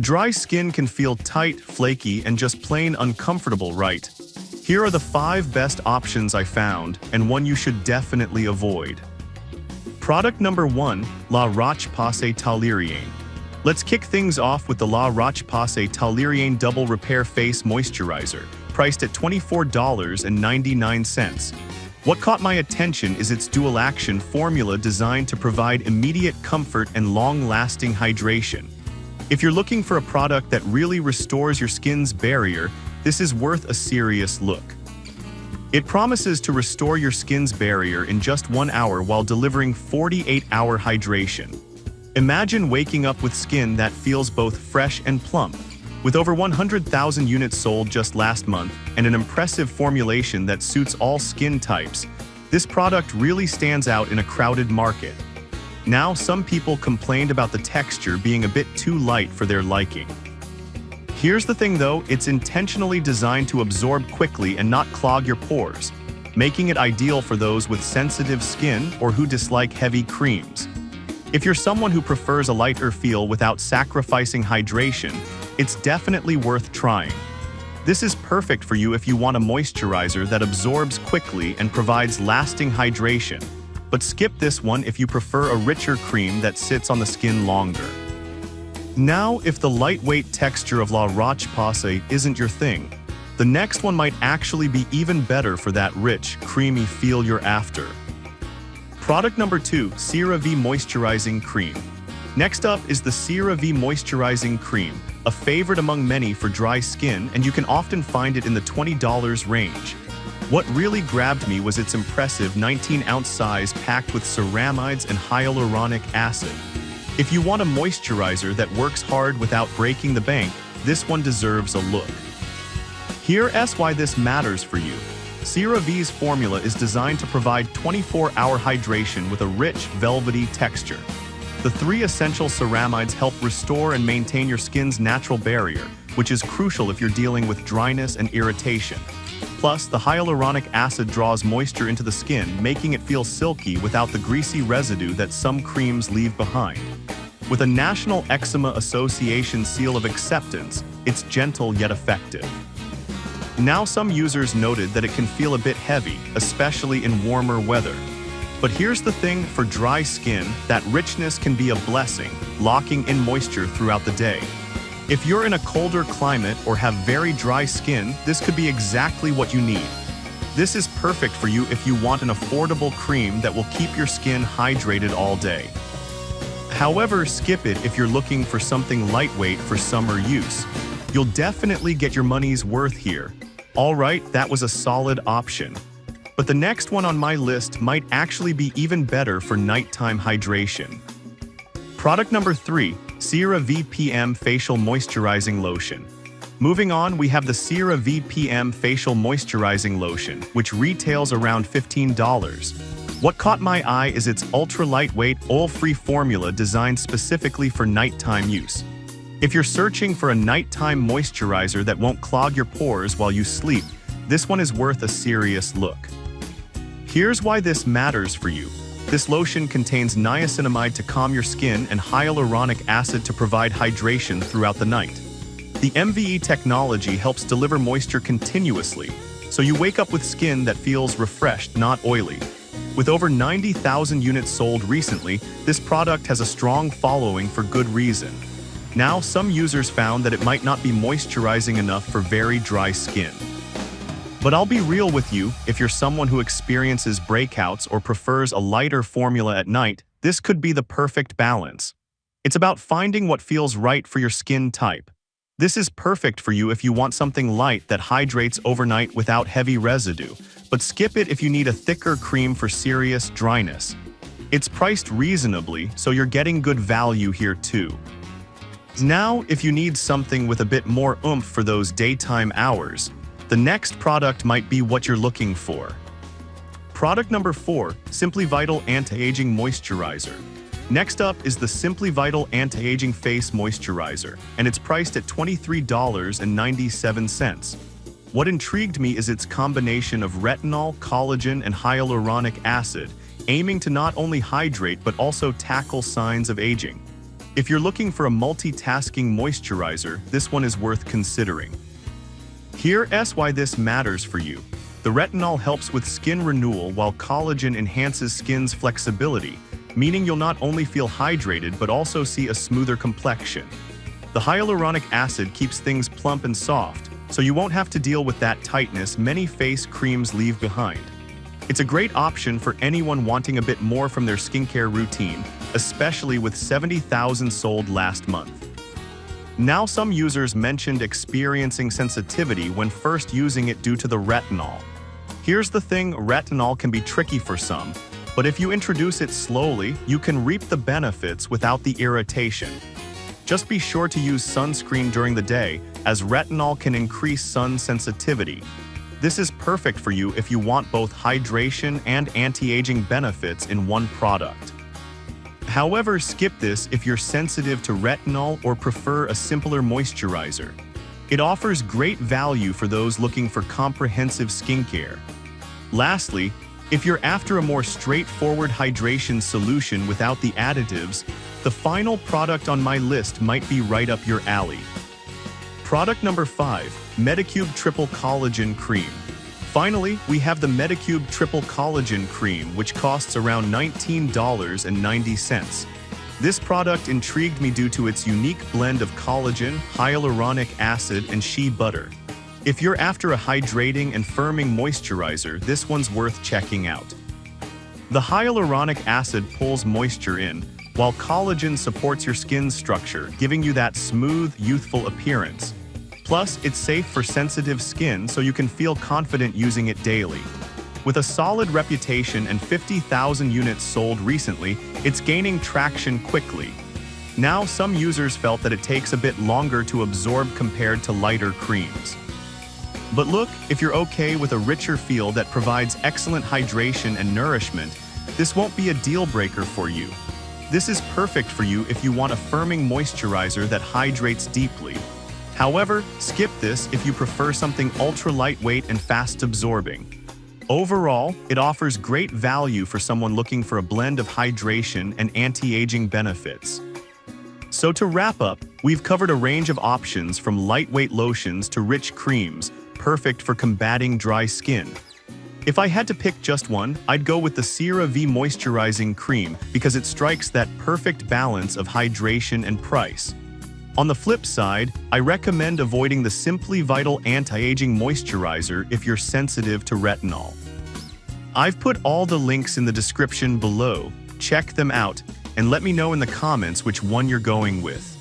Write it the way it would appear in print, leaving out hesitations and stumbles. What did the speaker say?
Dry skin can feel tight, flaky, and just plain uncomfortable, right? Here are the 5 best options I found, and one you should definitely avoid. Product number 1, La Roche-Posay Toleriane. Let's kick things off with the La Roche-Posay Toleriane Double Repair Face Moisturizer, priced at $24.99. What caught my attention is its dual-action formula designed to provide immediate comfort and long-lasting hydration. If you're looking for a product that really restores your skin's barrier, this is worth a serious look. It promises to restore your skin's barrier in just 1 hour while delivering 48-hour hydration. Imagine waking up with skin that feels both fresh and plump. With over 100,000 units sold just last month and an impressive formulation that suits all skin types, this product really stands out in a crowded market. Now, some people complained about the texture being a bit too light for their liking. Here's the thing though, it's intentionally designed to absorb quickly and not clog your pores, making it ideal for those with sensitive skin or who dislike heavy creams. If you're someone who prefers a lighter feel without sacrificing hydration, it's definitely worth trying. This is perfect for you if you want a moisturizer that absorbs quickly and provides lasting hydration. But skip this one if you prefer a richer cream that sits on the skin longer. Now, if the lightweight texture of La Roche-Posay isn't your thing, the next one might actually be even better for that rich, creamy feel you're after. Product number 2, CeraVe Moisturizing Cream. Next up is the CeraVe Moisturizing Cream, a favorite among many for dry skin, and you can often find it in the $20 range. What really grabbed me was its impressive 19-ounce size packed with ceramides and hyaluronic acid. If you want a moisturizer that works hard without breaking the bank, this one deserves a look. Here's why this matters for you. CeraVe's formula is designed to provide 24-hour hydration with a rich, velvety texture. The 3 essential ceramides help restore and maintain your skin's natural barrier, which is crucial if you're dealing with dryness and irritation. Plus, the hyaluronic acid draws moisture into the skin, making it feel silky without the greasy residue that some creams leave behind. With a National Eczema Association seal of acceptance, it's gentle yet effective. Now, some users noted that it can feel a bit heavy, especially in warmer weather. But here's the thing, for dry skin, that richness can be a blessing, locking in moisture throughout the day. If you're in a colder climate or have very dry skin, this could be exactly what you need. This is perfect for you if you want an affordable cream that will keep your skin hydrated all day. However, skip it if you're looking for something lightweight for summer use. You'll definitely get your money's worth here. Alright, that was a solid option. But the next one on my list might actually be even better for nighttime hydration. Product number 3, CeraVe PM Facial Moisturizing Lotion. Moving on, we have the CeraVe PM Facial Moisturizing Lotion, which retails around $15. What caught my eye is its ultra-lightweight, oil-free formula designed specifically for nighttime use. If you're searching for a nighttime moisturizer that won't clog your pores while you sleep, this one is worth a serious look. Here's why this matters for you. This lotion contains niacinamide to calm your skin and hyaluronic acid to provide hydration throughout the night. The MVE technology helps deliver moisture continuously, so you wake up with skin that feels refreshed, not oily. With over 90,000 units sold recently, this product has a strong following for good reason. Now, some users found that it might not be moisturizing enough for very dry skin. But I'll be real with you, if you're someone who experiences breakouts or prefers a lighter formula at night, this could be the perfect balance. It's about finding what feels right for your skin type. This is perfect for you if you want something light that hydrates overnight without heavy residue, but skip it if you need a thicker cream for serious dryness. It's priced reasonably, so you're getting good value here too. Now, if you need something with a bit more oomph for those daytime hours, the next product might be what you're looking for. Product number 4, Simply Vital Anti-Aging Moisturizer. Next up is the Simply Vital Anti-Aging Face Moisturizer, and it's priced at $23.97. What intrigued me is its combination of retinol, collagen, and hyaluronic acid, aiming to not only hydrate but also tackle signs of aging. If you're looking for a multitasking moisturizer, this one is worth considering. Here's why this matters for you. The retinol helps with skin renewal while collagen enhances skin's flexibility, meaning you'll not only feel hydrated but also see a smoother complexion. The hyaluronic acid keeps things plump and soft, so you won't have to deal with that tightness many face creams leave behind. It's a great option for anyone wanting a bit more from their skincare routine, especially with 70,000 sold last month. Now, some users mentioned experiencing sensitivity when first using it due to the retinol. Here's the thing, retinol can be tricky for some, but if you introduce it slowly, you can reap the benefits without the irritation. Just be sure to use sunscreen during the day, as retinol can increase sun sensitivity. This is perfect for you if you want both hydration and anti-aging benefits in one product. However, skip this if you're sensitive to retinol or prefer a simpler moisturizer. It offers great value for those looking for comprehensive skincare. Lastly, if you're after a more straightforward hydration solution without the additives, the final product on my list might be right up your alley. Product number 5, Medicube Triple Collagen Cream. Finally, we have the Medicube Triple Collagen Cream, which costs around $19.90. This product intrigued me due to its unique blend of collagen, hyaluronic acid, and shea butter. If you're after a hydrating and firming moisturizer, this one's worth checking out. The hyaluronic acid pulls moisture in, while collagen supports your skin's structure, giving you that smooth, youthful appearance. Plus, it's safe for sensitive skin, so you can feel confident using it daily. With a solid reputation and 50,000 units sold recently, it's gaining traction quickly. Now, some users felt that it takes a bit longer to absorb compared to lighter creams. But look, if you're okay with a richer feel that provides excellent hydration and nourishment, this won't be a deal breaker for you. This is perfect for you if you want a firming moisturizer that hydrates deeply. However, skip this if you prefer something ultra lightweight and fast absorbing. Overall, it offers great value for someone looking for a blend of hydration and anti-aging benefits. So to wrap up, we've covered a range of options from lightweight lotions to rich creams, perfect for combating dry skin. If I had to pick just one, I'd go with the CeraVe Moisturizing Cream because it strikes that perfect balance of hydration and price. On the flip side, I recommend avoiding the Simply Vital Anti-Aging Moisturizer if you're sensitive to retinol. I've put all the links in the description below. Check them out and let me know in the comments which one you're going with.